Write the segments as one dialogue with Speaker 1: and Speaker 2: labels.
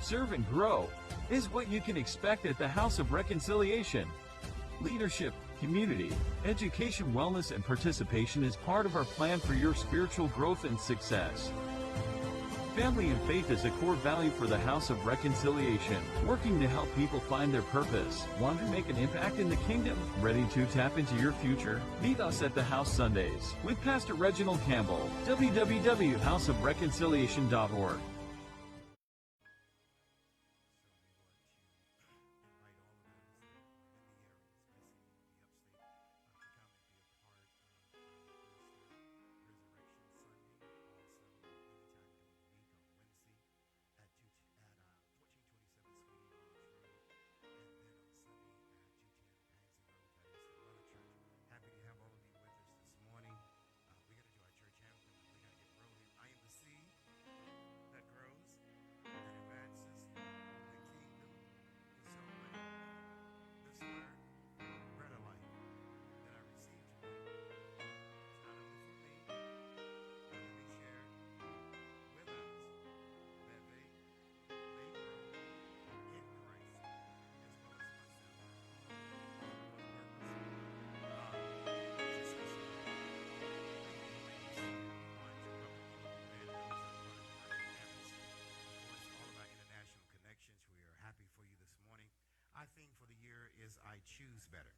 Speaker 1: serve, and grow is what you can expect at the House of Reconciliation. Leadership, community, education, wellness, and participation is part of our plan for your spiritual growth and success. Family and faith is a core value for the House of Reconciliation, working to help people find their purpose. Want to make an impact in the kingdom? Ready to tap into your future? Meet us at the House Sundays with Pastor Reginald Campbell. www.houseofreconciliation.org.
Speaker 2: My theme for the year is I Choose Better.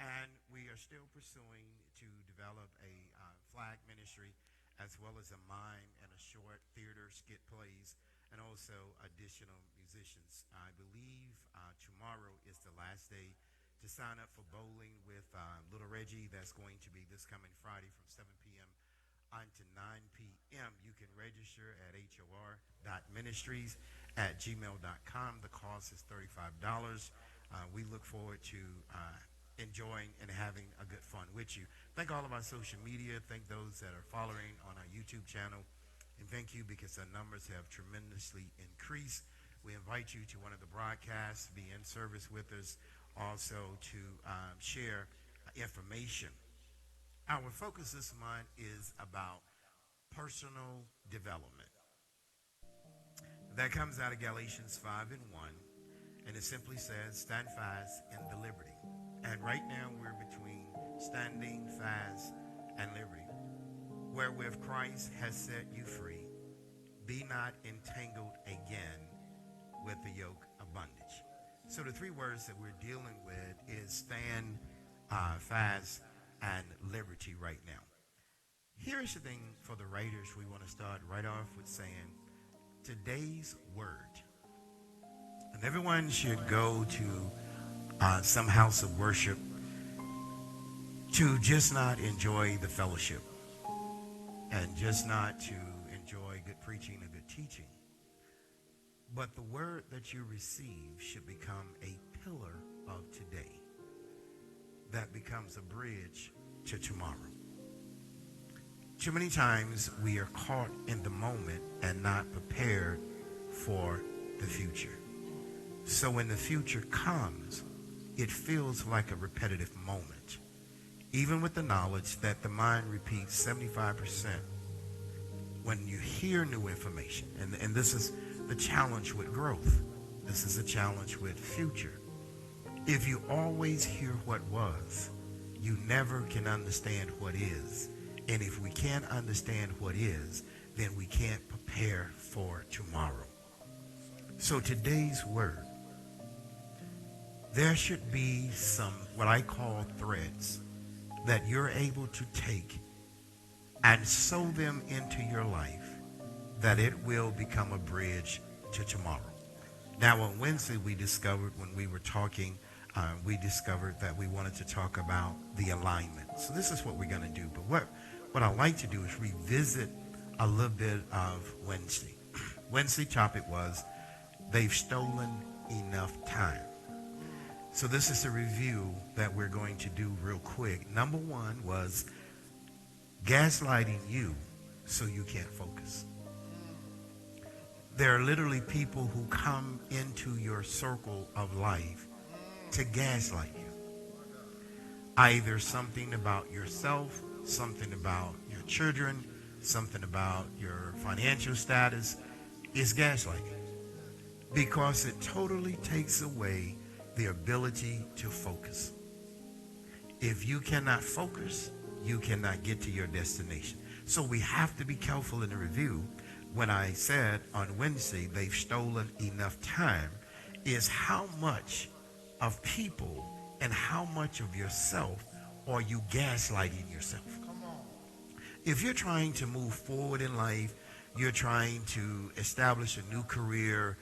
Speaker 2: And we are still pursuing to develop a flag ministry as well as a mime and a short theater skit plays and also additional musicians. I believe tomorrow is the last day to sign up for bowling with Little Reggie. That's going to be this coming Friday from 7 p.m. unto 9 p.m. You can register at hor.ministries@gmail.com. The cost is $35. We look forward to enjoying and having a good fun with you. Thank all of our social media. Thank those that are following on our YouTube channel. And thank you because our numbers have tremendously increased. We invite you to one of the broadcasts, be in service with us, also to share information. Our focus this month is about personal development. That comes out of Galatians 5:1, and it simply says, stand fast in the liberty. And right now we're between standing fast and liberty, wherewith Christ has set you free. Be not entangled again with the yoke of bondage. So the three words that we're dealing with is stand fast and liberty right now. Here's the thing for the writers. We want to start right off with saying today's word. And everyone should go to some house of worship to just not enjoy the fellowship and just not to enjoy good preaching and good teaching. But the word that you receive should become a pillar of today that becomes a bridge to tomorrow. Too many times we are caught in the moment and not prepared for the future. So when the future comes, it feels like a repetitive moment, even with the knowledge that the mind repeats 75% when you hear new information. And this is the challenge with growth. This is a challenge with future. If you always hear what was, you never can understand what is. And if we can't understand what is, then we can't prepare for tomorrow. So today's word, there should be some what I call threads that you're able to take and sew them into your life that it will become a bridge to tomorrow. Now on Wednesday we discovered when we were talking, we discovered that we wanted to talk about the alignment. So this is what we're going to do. But what I like to do is revisit a little bit of Wednesday. Wednesday topic was they've stolen enough time. So this is a review that we're going to do real quick. Number one was gaslighting you so you can't focus. There are literally people who come into your circle of life to gaslight you. Either something about yourself, something about your children, something about your financial status is gaslighting. because it totally takes away the ability to focus. If you cannot focus, you cannot get to your destination. So we have to be careful in the review. When I said on Wednesday, they've stolen enough time, is how much of people and how much of yourself are you gaslighting yourself? If you're trying to move forward in life, you're trying to establish a new career,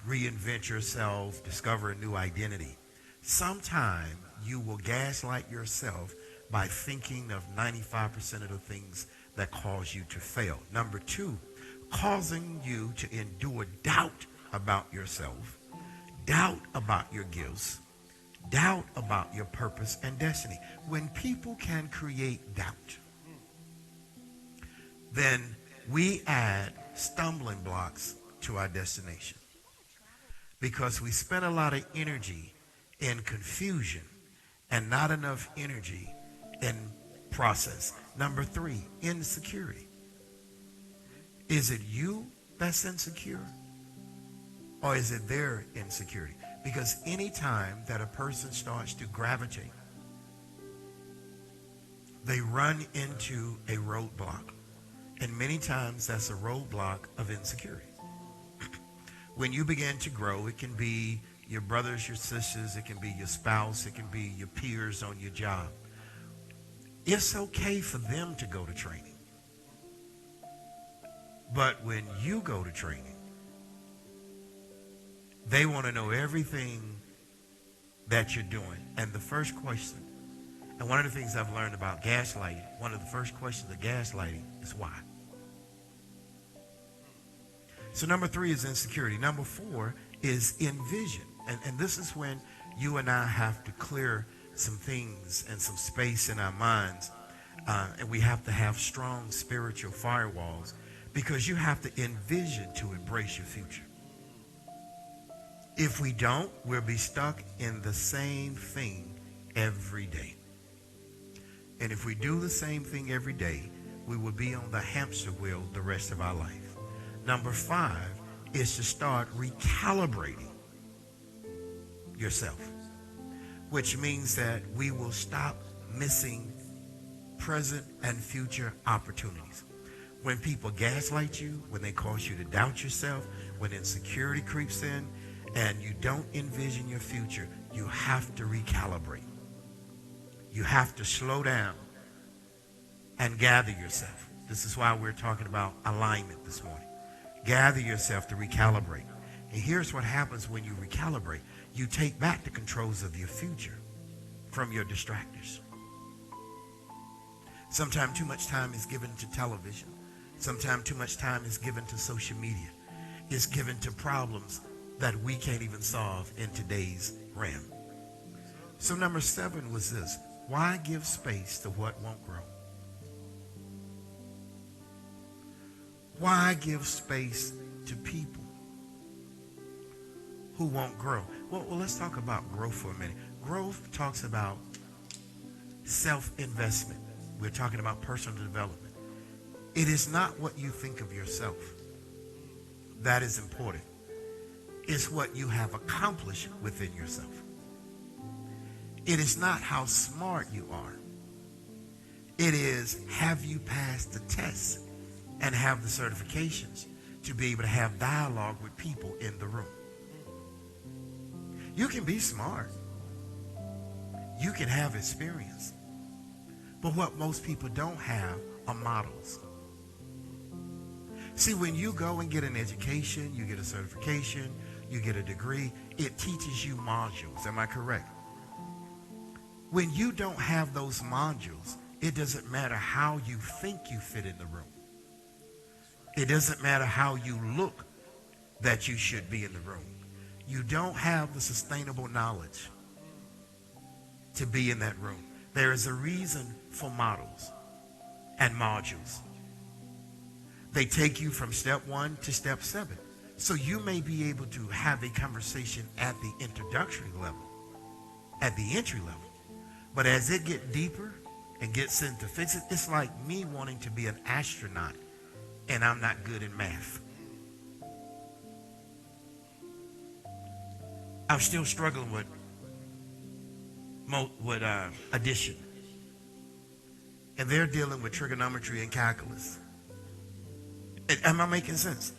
Speaker 2: reinvent yourself, discover a new identity, sometime you will gaslight yourself by thinking of 95% of the things that cause you to fail. Number two, causing you to endure doubt about yourself, doubt about your gifts, doubt about your purpose and destiny. When people can create doubt, then we add stumbling blocks to our destination, because we spend a lot of energy in confusion and not enough energy in process. Number three, insecurity. Is it you that's insecure, or is it their insecurity? Because anytime that a person starts to gravitate, they run into a roadblock. And many times that's a roadblock of insecurity. When you begin to grow, it can be your brothers, your sisters, it can be your spouse, it can be your peers on your job. It's okay for them to go to training. But when you go to training, they want to know everything that you're doing. And the first question, and one of the things I've learned about gaslighting, one of the first questions of gaslighting is why. So number three is insecurity. Number four is envision. And this is when you and I have to clear some things and some space in our minds. And we have to have strong spiritual firewalls, because you have to envision to embrace your future. If we don't, we'll be stuck in the same thing every day. And if we do the same thing every day, we will be on the hamster wheel the rest of our life. Number five is to start recalibrating yourself, which means that we will stop missing present and future opportunities. When people gaslight you, when they cause you to doubt yourself, when insecurity creeps in and you don't envision your future, you have to recalibrate. You have to slow down and gather yourself. This is why we're talking about alignment this morning. Gather yourself to recalibrate. And here's what happens when you recalibrate. You take back the controls of your future from your distractors. Sometimes too much time is given to television. Sometimes too much time is given to social media. It's given to problems that we can't even solve in today's realm. So number 7 was this. Why give space to what won't grow? Why give space to people who won't grow? Well, let's talk about growth for a minute. Growth talks about self-investment. We're talking about personal development. It is not what you think of yourself that is important. It's what you have accomplished within yourself. It is not how smart you are. It is, have you passed the tests and have the certifications to be able to have dialogue with people in the room. You can be smart. You can have experience. But what most people don't have are models. See, when you go and get an education, you get a certification, you get a degree, it teaches you modules. Am I correct? When you don't have those modules, it doesn't matter how you think you fit in the room. It doesn't matter how you look that you should be in the room. You don't have the sustainable knowledge to be in that room. There is a reason for models and modules. They take you from step 1 to step 7. So you may be able to have a conversation at the introductory level, at the entry level. But as it gets deeper and gets into physics, it's like me wanting to be an astronaut and I'm not good in math. I'm still struggling with addition. And they're dealing with trigonometry and calculus. Am I making sense?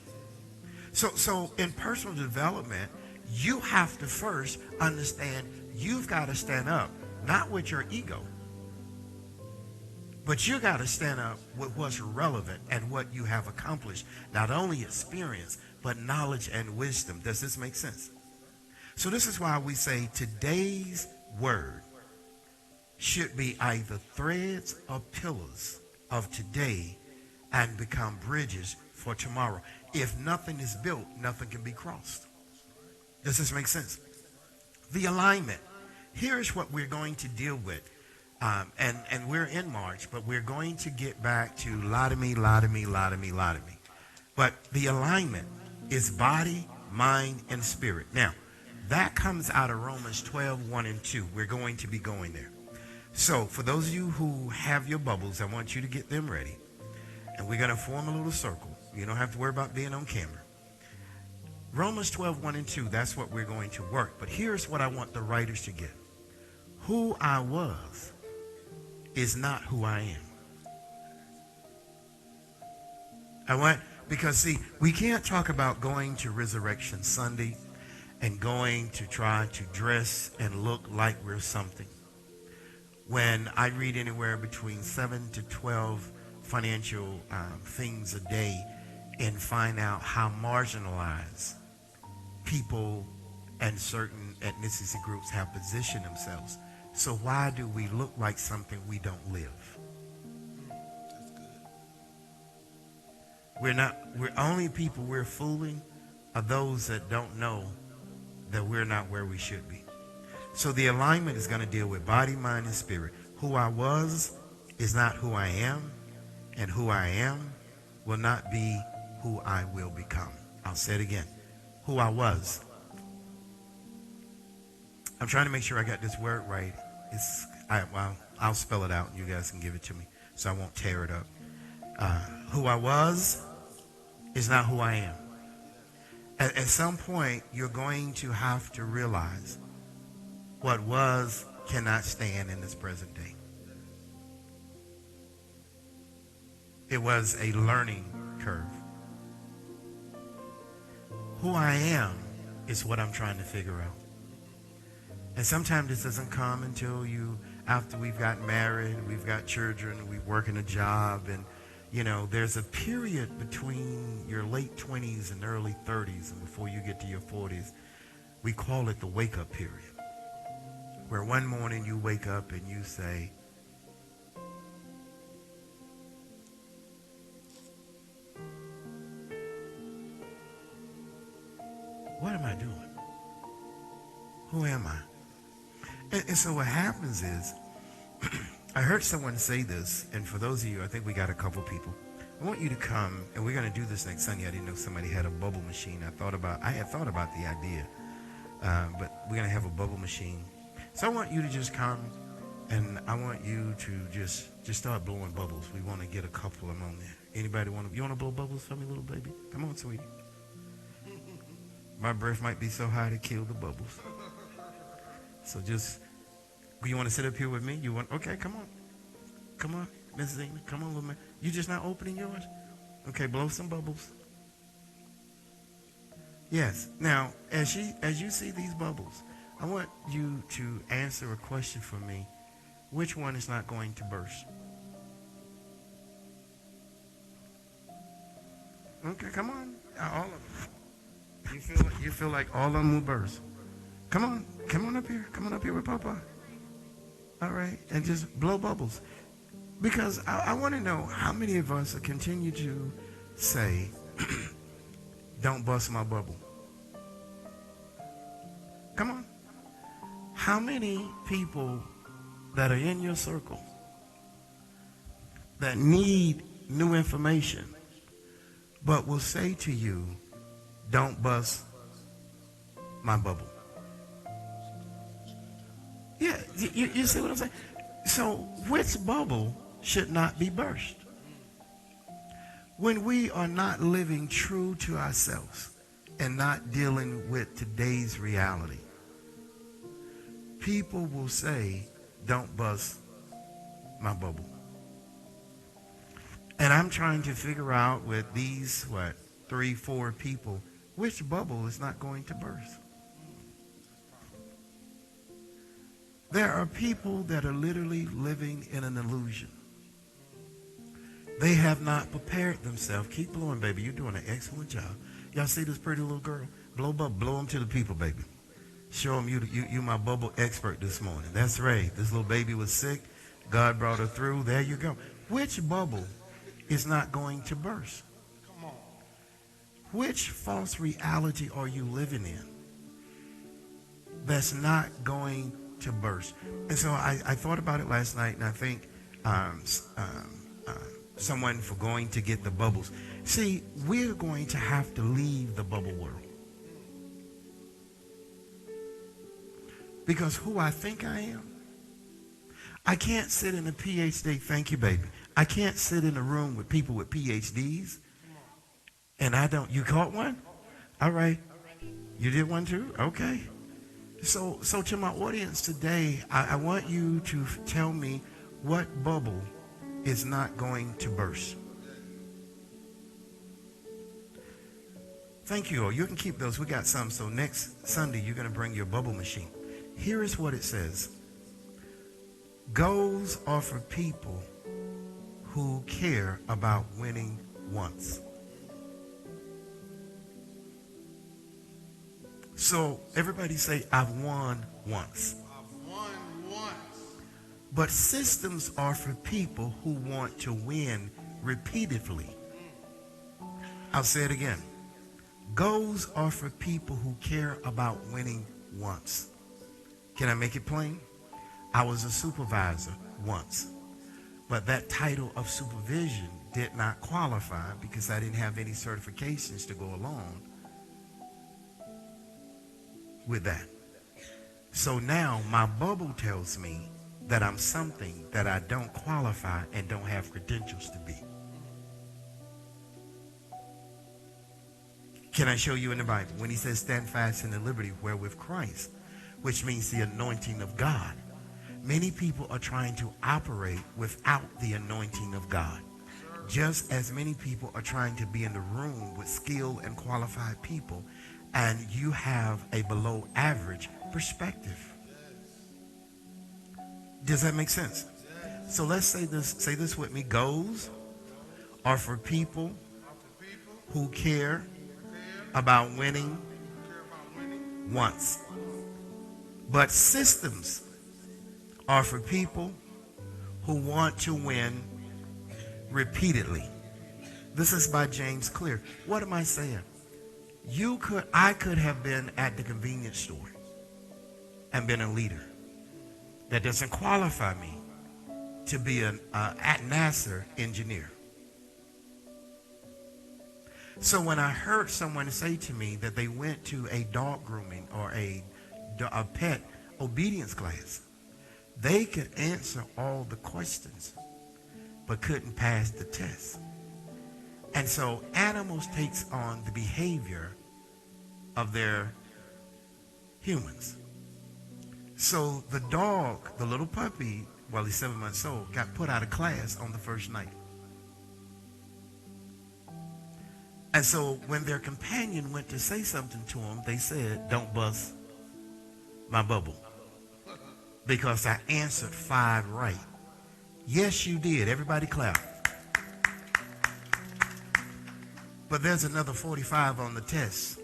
Speaker 2: So in personal development, you have to first understand you've got to stand up, not with your ego, but you got to stand up with what's relevant and what you have accomplished. Not only experience, but knowledge and wisdom. Does this make sense? So this is why we say today's word should be either threads or pillars of today and become bridges for tomorrow. If nothing is built, nothing can be crossed. Does this make sense? The alignment. Here's what we're going to deal with. And we're in March, but we're going to get back to lotomy. But the alignment is body, mind, and spirit. Now, that comes out of Romans 12, 1 and 2. We're going to be going there. So for those of you who have your bubbles, I want you to get them ready. And we're going to form a little circle. You don't have to worry about being on camera. Romans 12, 1 and 2, that's what we're going to work. But here's what I want the writers to get. Who I was is not who I am. Because see, we can't talk about going to Resurrection Sunday and going to try to dress and look like we're something. When I read anywhere between 7 to 12 financial things a day and find out how marginalized people and certain ethnicity groups have positioned themselves. So why do we look like something we don't live? That's good. We're only people we're fooling are those that don't know that we're not where we should be. So the alignment is going to deal with body, mind, and spirit. Who I was is not who I am, and who I am will not be who I will become. I'll say it again. Who I was. I'm trying to make sure I got this word right. I'll spell it out and you guys can give it to me so I won't tear it up. Who I was is not who I am. At some point, you're going to have to realize what was cannot stand in this present day. It was a learning curve. Who I am is what I'm trying to figure out. And sometimes this doesn't come until after we've gotten married, we've got children, we work in a job, and there's a period between your late 20s and early 30s and before you get to your 40s. We call it the wake-up period, where one morning you wake up and you say, what am I doing? Who am I? And so what happens is, I heard someone say this, and for those of you, I think we got a couple people. I want you to come, and we're going to do this next Sunday. I didn't know somebody had a bubble machine. I had thought about the idea, but we're going to have a bubble machine. So I want you to just come, and I want you to just start blowing bubbles. We want to get a couple of them on there. Anybody you want to blow bubbles for me, little baby? Come on, sweetie. My breath might be so high to kill the bubbles. So you want to sit up here with me? Okay, come on. Come on, Miss Zena. Come on, little man. You just not opening yours? Okay, blow some bubbles. Yes. Now, as you see these bubbles, I want you to answer a question for me. Which one is not going to burst? Okay, come on. All of them. You feel like all of them will burst. Come on up here. Come on up here with Papa. All right, and just blow bubbles. Because I want to know how many of us continue to say, don't bust my bubble. Come on. How many people that are in your circle that need new information but will say to you, don't bust my bubble? Yeah, you see what I'm saying? So which bubble should not be burst? When we are not living true to ourselves and not dealing with today's reality, people will say, don't bust my bubble. And I'm trying to figure out with these, 3, 4 people, which bubble is not going to burst. There are people that are literally living in an illusion. They have not prepared themselves. Keep blowing, baby. You're doing an excellent job. Y'all see this pretty little girl? Blow them to the people, baby. Show them you my bubble expert this morning. That's right. This little baby was sick. God brought her through. There you go. Which bubble is not going to burst?
Speaker 3: Come on.
Speaker 2: Which false reality are you living in that's not going to burst? And so I thought about it last night, and I think someone for going to get the bubbles. See, we're going to have to leave the bubble world. Because who I think I am, I can't sit in a PhD. Thank you, baby. I can't sit in a room with people with PhDs. And I don't. You caught one? All right. You did one too? Okay. So to my audience today, I want you to tell me what bubble is not going to burst. Thank you all. You can keep those. We got some. So next Sunday, you're going to bring your bubble machine. Here is what it says. Goals are for people who care about winning once. So everybody say, I've won once.
Speaker 3: I've won once.
Speaker 2: But systems are for people who want to win repeatedly. I'll say it again. Goals are for people who care about winning once. Can I make it plain? I was a supervisor once, but that title of supervision did not qualify because I didn't have any certifications to go along with that. So now my bubble tells me that I'm something that I don't qualify and don't have credentials to be. Can I show you in the Bible when he says stand fast in the liberty wherewith Christ, which means the anointing of God. Many people are trying to operate without the anointing of God. Just as many people are trying to be in the room with skilled and qualified people, and you have a below average perspective. Does that make sense? So let's say this with me. Goals are for people who care about winning once. But systems are for people who want to win repeatedly. This is by James Clear. What am I saying? I could have been at the convenience store and been a leader. That doesn't qualify me to be an at NASA engineer. So when I heard someone say to me that they went to a dog grooming or a pet obedience class, they could answer all the questions, but couldn't pass the test. And so animals takes on the behavior of their humans. So the dog, the little puppy, while he's 7 months old, got put out of class on the first night. And so when their companion went to say something to him, they said, don't bust my bubble. Because I answered 5 right. Yes, you did. Everybody clap. But there's another 45 on the test.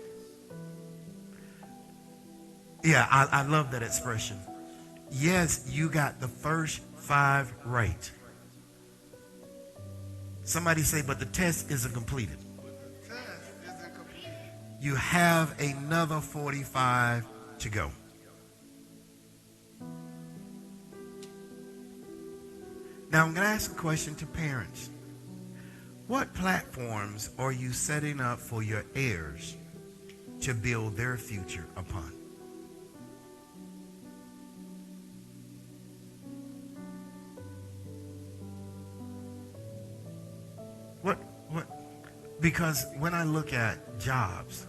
Speaker 2: Yeah, I love that expression. Yes, you got the first 5 right. Somebody say, but the test isn't completed.
Speaker 3: The test isn't complete.
Speaker 2: You have another 45 to go. Now I'm going to ask a question to parents. What platforms are you setting up for your heirs to build their future upon? Because when I look at jobs,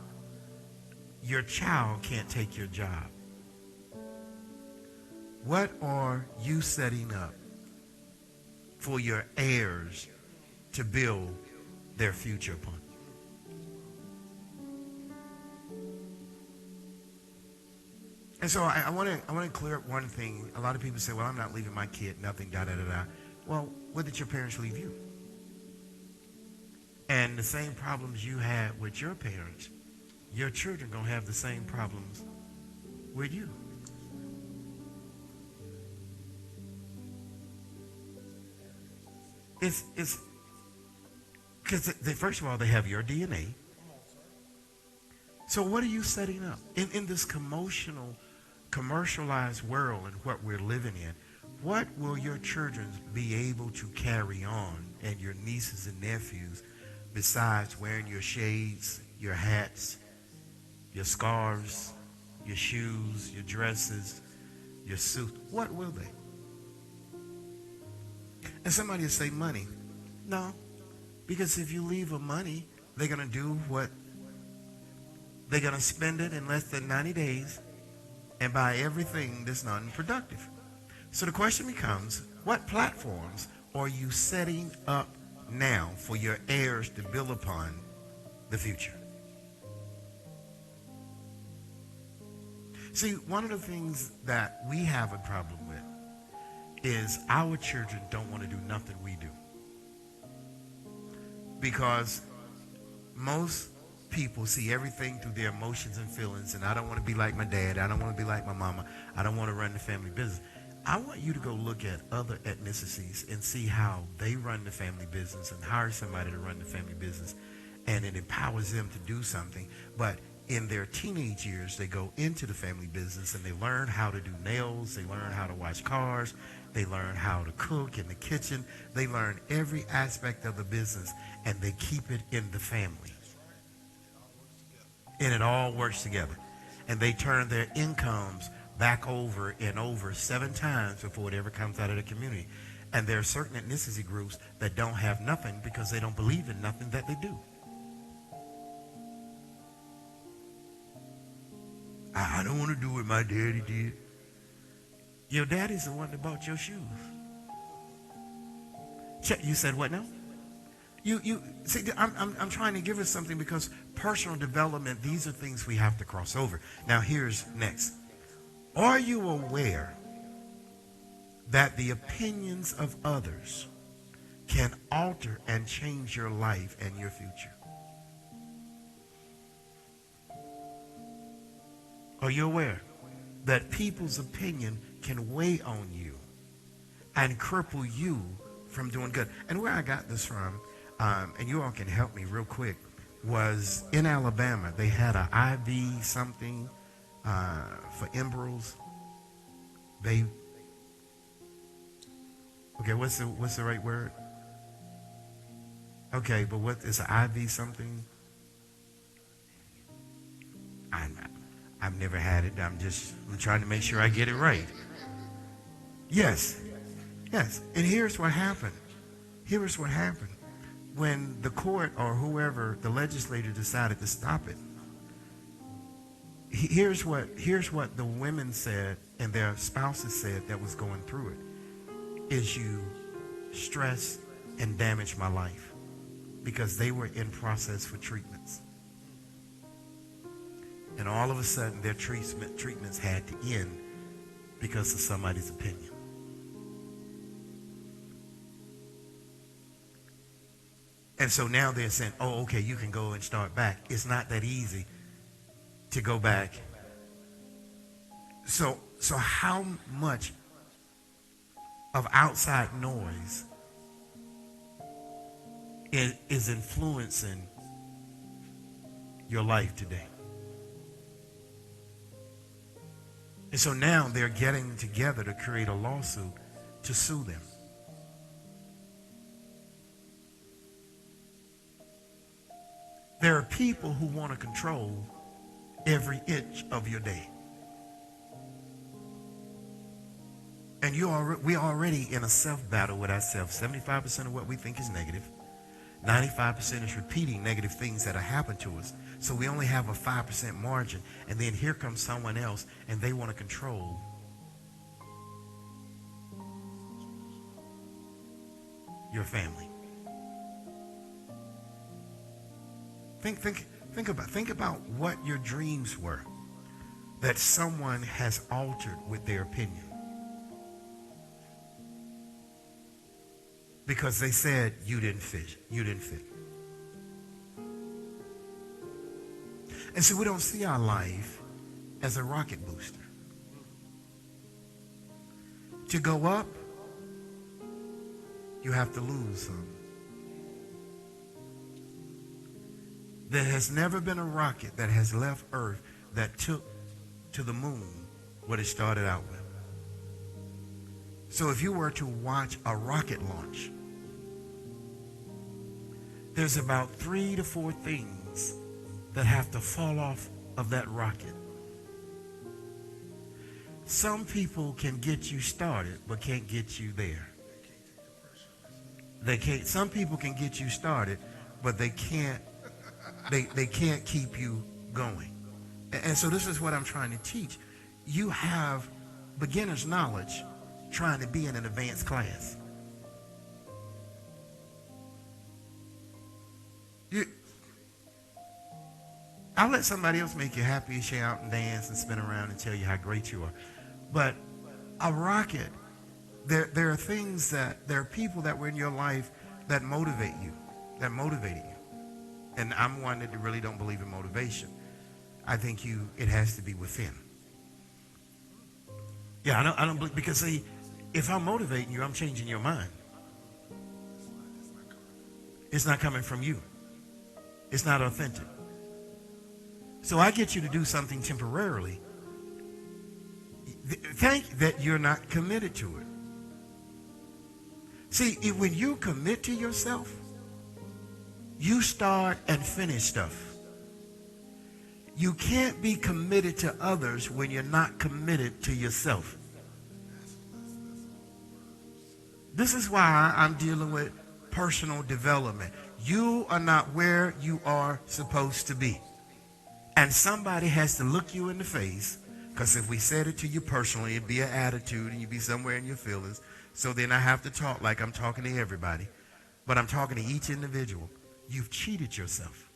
Speaker 2: your child can't take your job. What are you setting up for your heirs to build their future upon? And so I want to clear up one thing. A lot of people say, well, I'm not leaving my kid nothing, da, da, da, da. Well, what did your parents leave you? And the same problems you had with your parents, your children going to have the same problems with you. It's because first of all, they have your DNA. So what are you setting up in this commercialized world and what we're living in? What will your children be able to carry on, and your nieces and nephews, besides wearing your shades, your hats, your scarves, your shoes, your dresses, your suit? What will they? And somebody will say money. No, because if you leave them money, they're going to do what? They're going to spend it in less than 90 days and buy everything that's non-productive. So the question becomes, what platforms are you setting up now for your heirs to build upon the future? See, one of the things that we have a problem with is our children don't want to do nothing we do. Because most people see everything through their emotions and feelings, and I don't want to be like my dad, I don't want to be like my mama, I don't want to run the family business. I want you to go look at other ethnicities and see how they run the family business and hire somebody to run the family business, and it empowers them to do something. But in their teenage years, they go into the family business and they learn how to do nails, they learn how to wash cars, they learn how to cook in the kitchen, they learn every aspect of the business, and they keep it in the family. And it all works together. And they turn their incomes back over and over 7 times before it ever comes out of the community. And there are certain ethnicity groups that don't have nothing because they don't believe in nothing that they do. I don't want to do what my daddy did. Your daddy's the one that bought your shoes. You said what now? You see, I'm trying to give us something, because personal development, these are things we have to cross over. Now here's next. Are you aware that the opinions of others can alter and change your life and your future? Are you aware that people's opinion can weigh on you and cripple you from doing good? And where I got this from, and you all can help me real quick, was in Alabama. They had an IV something for embryos. Okay, what's the right word? Okay, but what is an IV something? I've never had it. I'm trying to make sure I get it right. Yes. And here's what happened. When the court or whoever, the legislator, decided to stop it, here's what the women said and their spouses said that was going through it, is you stress and damage my life, because they were in process for treatments. And all of a sudden their treatments had to end because of somebody's opinion. And so now they're saying, oh, okay, you can go and start back. It's not that easy to go back. So how much of outside noise is influencing your life today? And so now they're getting together to create a lawsuit to sue them. There are people who want to control every inch of your day. And we're already in a self-battle with ourselves. 75% of what we think is negative. 95% is repeating negative things that have happened to us. So we only have a 5% margin. And then here comes someone else, and they want to control your family. Think about what your dreams were that someone has altered with their opinion. Because they said you didn't fit. You didn't fit. And so we don't see our life as a rocket booster. To go up, you have to lose some. There has never been a rocket that has left Earth that took to the moon what it started out with. So if you were to watch a rocket launch, there's about 3 to 4 things that have to fall off of that rocket. Some people can get you started, but can't get you there. They can't. Some people can get you started, but they can't. They can't keep you going. And so this is what I'm trying to teach. You have beginner's knowledge trying to be in an advanced class. I'll let somebody else make you happy, shout and dance and spin around and tell you how great you are. But a rocket, there are people that were in your life that motivate you, that motivated you. And I'm one that really don't believe in motivation. I think it has to be within. Yeah, I don't believe, because see, if I'm motivating you, I'm changing your mind. It's not coming from you. It's not authentic. So I get you to do something temporarily. Think that you're not committed to it. See, when you commit to yourself, you start and finish stuff. You can't be committed to others when you're not committed to yourself. This is why I'm dealing with personal development. You are not where you are supposed to be. And somebody has to look you in the face, because if we said it to you personally, it'd be an attitude and you'd be somewhere in your feelings. So then I have to talk like I'm talking to everybody. But I'm talking to each individual. You've cheated yourself.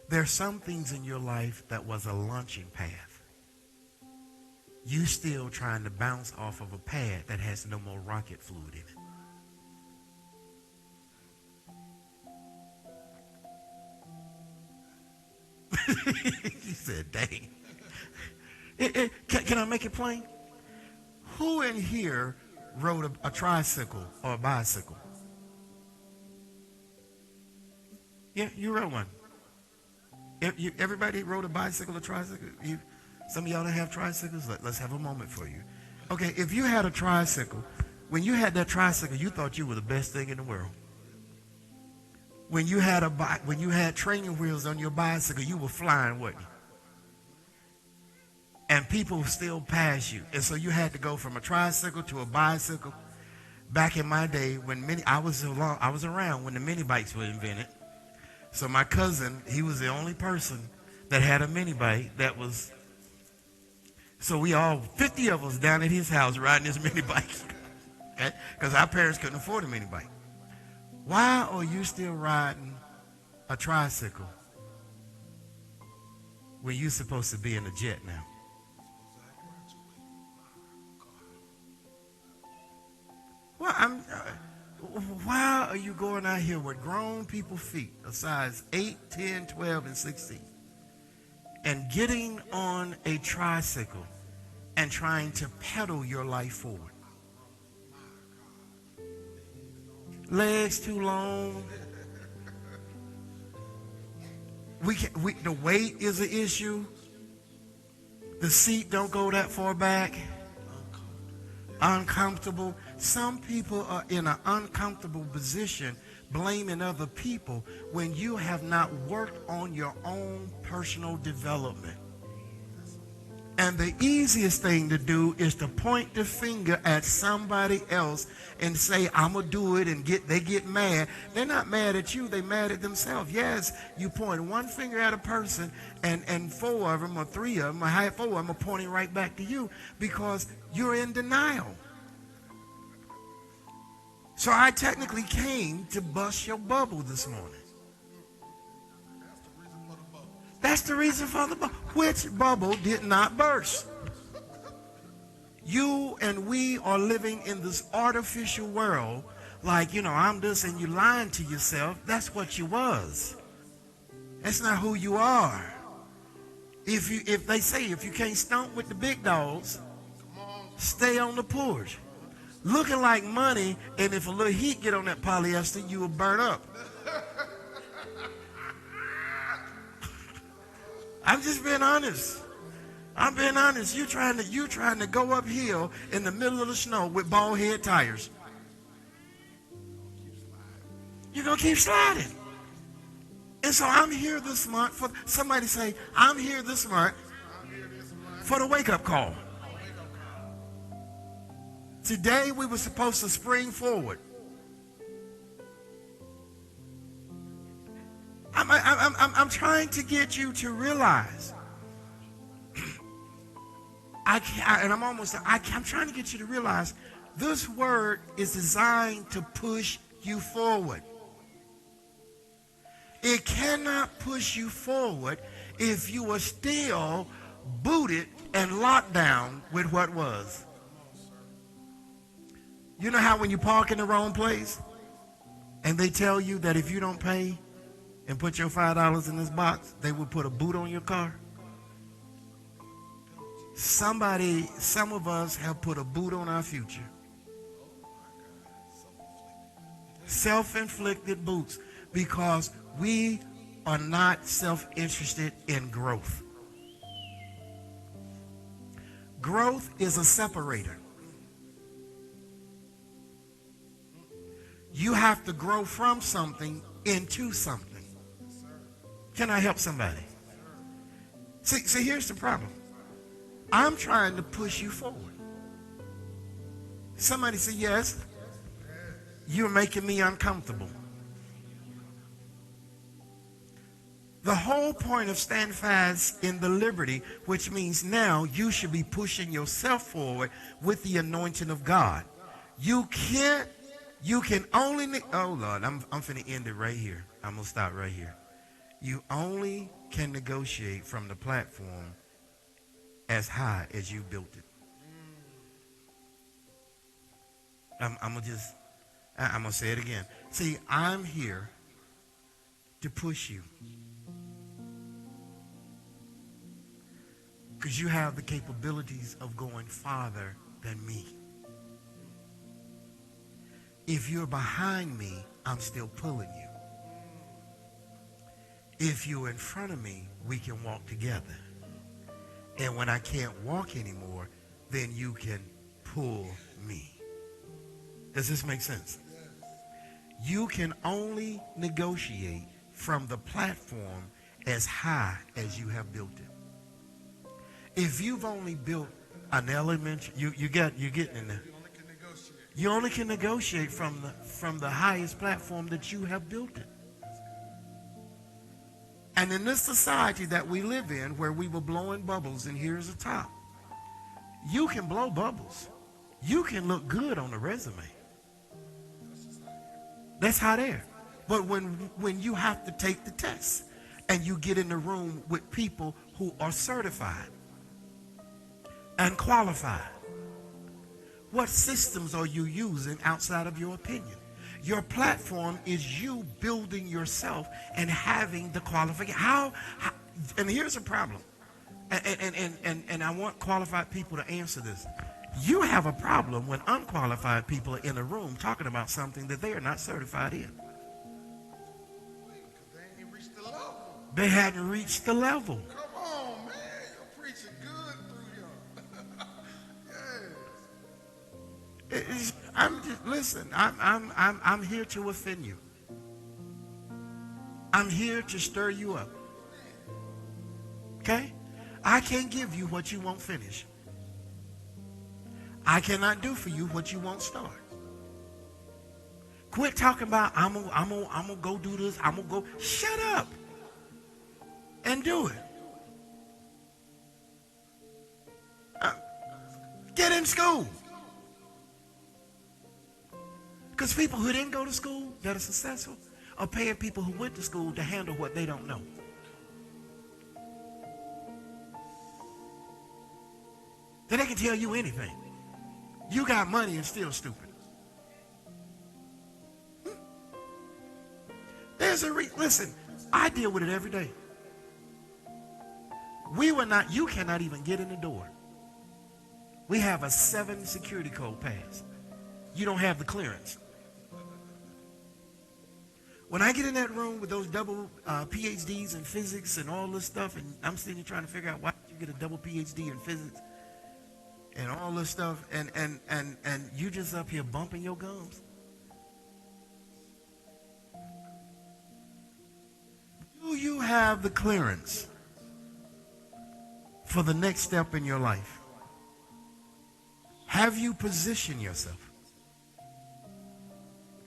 Speaker 2: There are some things in your life that was a launching pad. You still trying to bounce off of a pad that has no more rocket fluid in it. She said, dang. Can I make it plain? Who in here rode a tricycle or a bicycle? Yeah, you rode one. Everybody rode a bicycle or tricycle? Some of y'all don't have tricycles? Let's have a moment for you. Okay, if you had a tricycle, when you had that tricycle, you thought you were the best thing in the world. When you had training wheels on your bicycle, you were flying, wasn't you? And people still pass you. And so you had to go from a tricycle to a bicycle. Back in my day, I was around when the mini bikes were invented. So my cousin, he was the only person that had a mini bike that was. So we all 50 of us down at his house riding his mini bike, okay? Because our parents couldn't afford a mini bike. Why are you still riding a tricycle when you're supposed to be in a jet now? Well, why are you going out here with grown people's feet, a size 8, 10, 12, and 16, and getting on a tricycle and trying to pedal your life forward? Legs too long. The weight is an issue. The seat don't go that far back. Uncomfortable. Some people are in an uncomfortable position blaming other people when you have not worked on your own personal development. And the easiest thing to do is to point the finger at somebody else and say, I'm going to do it, and they get mad. They're not mad at you. They're mad at themselves. Yes, you point one finger at a person, and 4 of them or 3 of them or 4 of them are pointing right back to you because you're in denial. So I technically came to bust your bubble this morning.
Speaker 3: That's the reason for the bubble.
Speaker 2: That's the reason for the bubble. Which bubble did not burst? You and we are living in this artificial world like, I'm this and you lying to yourself. That's what you was. That's not who you are. If they say if you can't stomp with the big dogs, stay on the porch. Looking like money, and if a little heat get on that polyester, you will burn up. I'm just being honest. I'm being honest. You trying to go uphill in the middle of the snow with bald head tires. You're gonna keep sliding. And so I'm here this month for somebody say, I'm here this month for the wake-up call. Today we were supposed to spring forward. I'm trying to get you to realize. I'm trying to get you to realize this word is designed to push you forward. It cannot push you forward if you are still booted and locked down with what was. You know how when you park in the wrong place and they tell you that if you don't pay and put your $5 in this box, they will put a boot on your car? Some of us have put a boot on our future. Self-inflicted boots, because we are not self-interested in growth. Growth is a separator. You have to grow from something into something. Can I help somebody? See, here's the problem. I'm trying to push you forward. Somebody say, yes, you're making me uncomfortable. The whole point of stand fast in the liberty, which means now you should be pushing yourself forward with the anointing of God. You can only, oh Lord, I'm finna end it right here. I'm gonna stop right here. You only can negotiate from the platform as high as you built it. I'm gonna say it again. See, I'm here to push you. Because you have the capabilities of going farther than me. If you're behind me, I'm still pulling you. If you're in front of me, we can walk together. And when I can't walk anymore, then you can pull me. Does this make sense? You can only negotiate from the platform as high as you have built it. If you've only built an elementary, you're getting in there. You only can negotiate from the highest platform that you have built it. And in this society that we live in, where we were blowing bubbles and here's the top, you can blow bubbles. You can look good on a resume. That's hot air. But when you have to take the test and you get in the room with people who are certified and qualified, what systems are you using outside of your opinion? Your platform is you building yourself and having the qualification. And here's a problem. And I want qualified people to answer this. You have a problem when unqualified people are in a room talking about something that they are not certified in.
Speaker 3: They ain't reached the level.
Speaker 2: They hadn't reached the level.
Speaker 3: Come on, man. You're preaching good through y'all. Yes.
Speaker 2: Listen, I'm here to offend you. I'm here to stir you up. Okay? I can't give you what you won't finish. I cannot do for you what you won't start. Quit talking about I'm gonna go do this. I'm gonna go. Shut up and do it. Get in school. Because people who didn't go to school that are successful are paying people who went to school to handle what they don't know. Then they can tell you anything. You got money and still stupid. Listen, I deal with it every day. You cannot even get in the door. We have a 7 security code pass. You don't have the clearance. When I get in that room with those double PhDs in physics and all this stuff, and I'm sitting here trying to figure out why you get a double PhD in physics and all this stuff, and you just up here bumping your gums. Do you have the clearance for the next step in your life? Have you positioned yourself?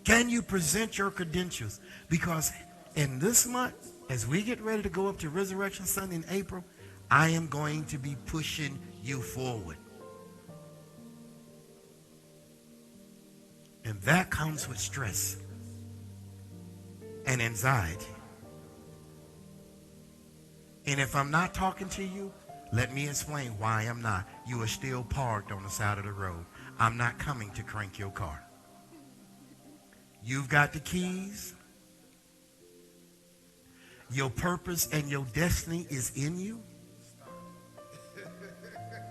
Speaker 2: Can you present your credentials? Because in this month, as we get ready to go up to Resurrection Sunday in April, I am going to be pushing you forward. And that comes with stress and anxiety. And if I'm not talking to you, let me explain why I'm not. You are still parked on the side of the road. I'm not coming to crank your car. You've got the keys. Your purpose and your destiny is in you.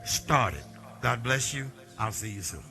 Speaker 2: Start it. God bless you. I'll see you soon.